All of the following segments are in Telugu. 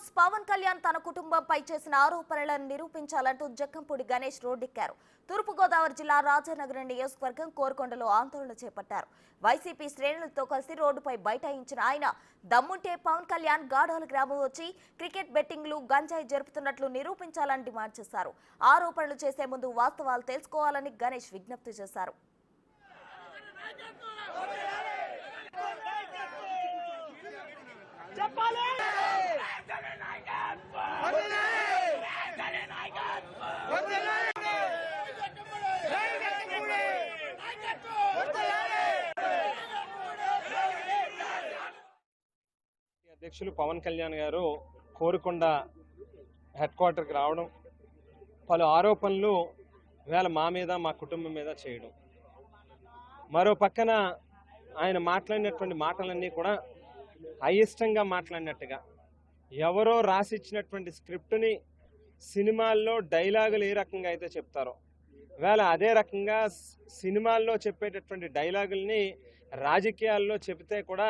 న్యూస్. పవన్ కళ్యాణ్ తన కుటుంబంపై చేసిన ఆరోపణలను నిరూపించాలంటూ జక్కంపూడి గణేష్ రోడ్డెక్కారు. తూర్పుగోదావరి జిల్లా రాజానగరం నియోజకవర్గం కోరుకొండలో ఆందోళన చేపట్టారు. వైసీపీ శ్రేణులతో కలిసి రోడ్డుపై బైఠాయించిన ఆయన దమ్ముంటే పవన్ కళ్యాణ్ గాడాల గ్రామం వచ్చి క్రికెట్ బెట్టింగ్లు గంజాయి జరుపుతున్నట్లు నిరూపించాలని డిమాండ్ చేశారు. ఆరోపణలు చేసే ముందు వాస్తవాలు తెలుసుకోవాలని గణేష్ విజ్ఞప్తి చేశారు. అధ్యక్షులు పవన్ కళ్యాణ్ గారు కోరుకొండ హెడ్ క్వార్టర్కి రావడం, పలు ఆరోపణలు వేళ మా మీద మా కుటుంబం మీద చేయడం, మరో పక్కన ఆయన మాట్లాడినటువంటి మాటలన్నీ కూడా అయిష్టంగా మాట్లాడినట్టుగా, ఎవరో రాసిచ్చినటువంటి స్క్రిప్ట్ని సినిమాల్లో డైలాగులు ఏ రకంగా అయితే చెప్తారో వేళ అదే రకంగా సినిమాల్లో చెప్పేటటువంటి డైలాగుల్ని రాజకీయాల్లో చెబితే కూడా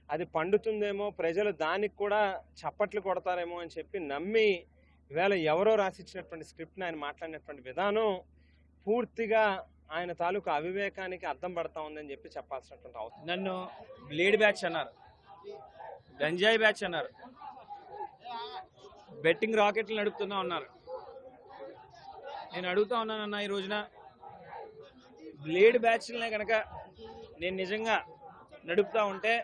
అది పండుతుందేమో, ప్రజలు దానికి కూడా చప్పట్లు కొడతారేమో అని చెప్పి నమ్మి వేళ ఎవరో రాసిచ్చినటువంటి స్క్రిప్ట్ని ఆయన మాట్లాడినటువంటి విధానం పూర్తిగా ఆయన తాలూకు అవివేకానికి అర్థం పడతా ఉందని చెప్పి చెప్పాల్సినటువంటి అవసరం. నన్ను బ్లేడ్ బ్యాచ్ అన్నారు, గంజాయి బ్యాచ్ అన్నారు, బెట్టింగ్ రాకెట్లు నడుపుతున్నా ఉన్నారు. నేను అడుగుతా ఉన్నానన్నా, ఈ రోజున బ్లేడ్ బ్యాచ్లనే కనుక నేను నిజంగా నడుపుతా ఉంటే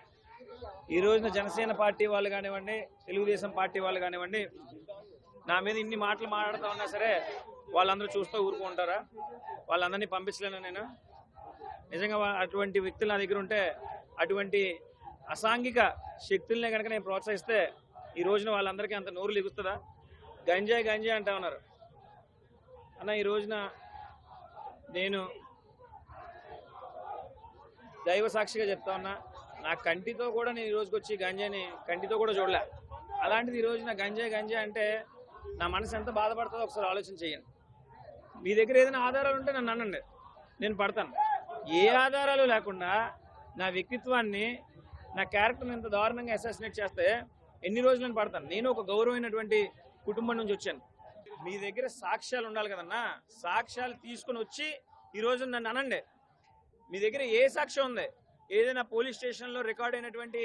ఈ రోజున జనసేన పార్టీ వాళ్ళు కానివ్వండి, తెలుగుదేశం పార్టీ వాళ్ళు కానివ్వండి, నా మీద ఇన్ని మాటలు మాట్లాడుతూ ఉన్నా సరే వాళ్ళందరూ చూస్తూ ఊరుకుంటారా? వాళ్ళందరినీ పంపించలేను నేను. నిజంగా అటువంటి వ్యక్తులు నా దగ్గర ఉంటే, అటువంటి అసాంఘిక శక్తులనే కనుక నేను ప్రోత్సహిస్తే ఈ రోజున వాళ్ళందరికీ అంత నోరు లిగుస్తుందా? గంజాయి గంజాయి అంటా ఉన్నారు అన్న. ఈ రోజున నేను దైవ సాక్షిగా చెప్తా ఉన్నా, నా కంటితో కూడా నేను ఈ రోజుకి వచ్చి గంజాయిని కంటితో కూడా చూడలే. అలాంటిది ఈ రోజున గంజాయి గంజాయి అంటే నా మనసు ఎంత బాధపడుతుందో ఒకసారి ఆలోచన చేయండి. మీ దగ్గర ఏదైనా ఆధారాలు ఉంటే నన్ను అనండి, నేను పడతాను. ఏ ఆధారాలు లేకుండా నా వ్యక్తిత్వాన్ని, నా క్యారెక్టర్ని ఎంత దారుణంగా అసాసినేట్ చేస్తే ఎన్ని రోజులు నేను పడతాను? నేను ఒక గౌరవమైనటువంటి కుటుంబం నుంచి వచ్చాను. మీ దగ్గర సాక్ష్యాలు ఉండాలి కదన్నా, సాక్ష్యాలు తీసుకుని వచ్చి ఈ రోజు నన్ను అనండి. మీ దగ్గర ఏ సాక్ష్యం ఉంది? ఏదైనా పోలీస్ స్టేషన్లో రికార్డ్ అయినటువంటి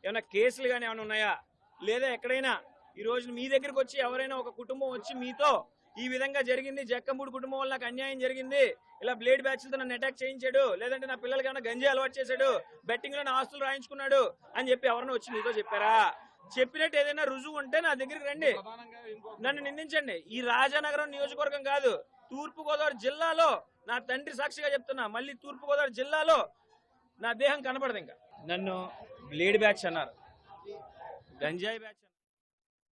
ఏమైనా కేసులు కానీ ఏమైనా ఉన్నాయా? లేదా ఎక్కడైనా ఈ రోజు మీ దగ్గరకు వచ్చి ఎవరైనా ఒక కుటుంబం వచ్చి మీతో ఈ విధంగా జరిగింది, జక్కంపూడి కుటుంబం వల్ల నాకు అన్యాయం జరిగింది, ఇలా బ్లేడ్ బ్యాచ్లతో నన్ను అటాక్ చేయించాడు, లేదంటే నా పిల్లలకి ఏమైనా గంజాయి అలవాటు చేశాడు, బెట్టింగ్లో నా ఆస్తులు రాయించుకున్నాడు అని చెప్పి ఎవరైనా వచ్చి మీతో చెప్పారా? చెప్పినట్టు ఏదైనా రుజువు ఉంటే నా దగ్గరికి రండి, నన్ను నిందించండి. ఈ రాజానగరం నియోజకవర్గం కాదు, తూర్పుగోదావరి జిల్లాలో నా తండ్రి సాక్షిగా చెప్తున్నా, మళ్ళీ తూర్పుగోదావరి జిల్లాలో నా దేహం కనపడదు. ఇంకా నన్ను బ్లేడ్ బ్యాచ్ అన్నారు, గంజాయి బ్యాచ్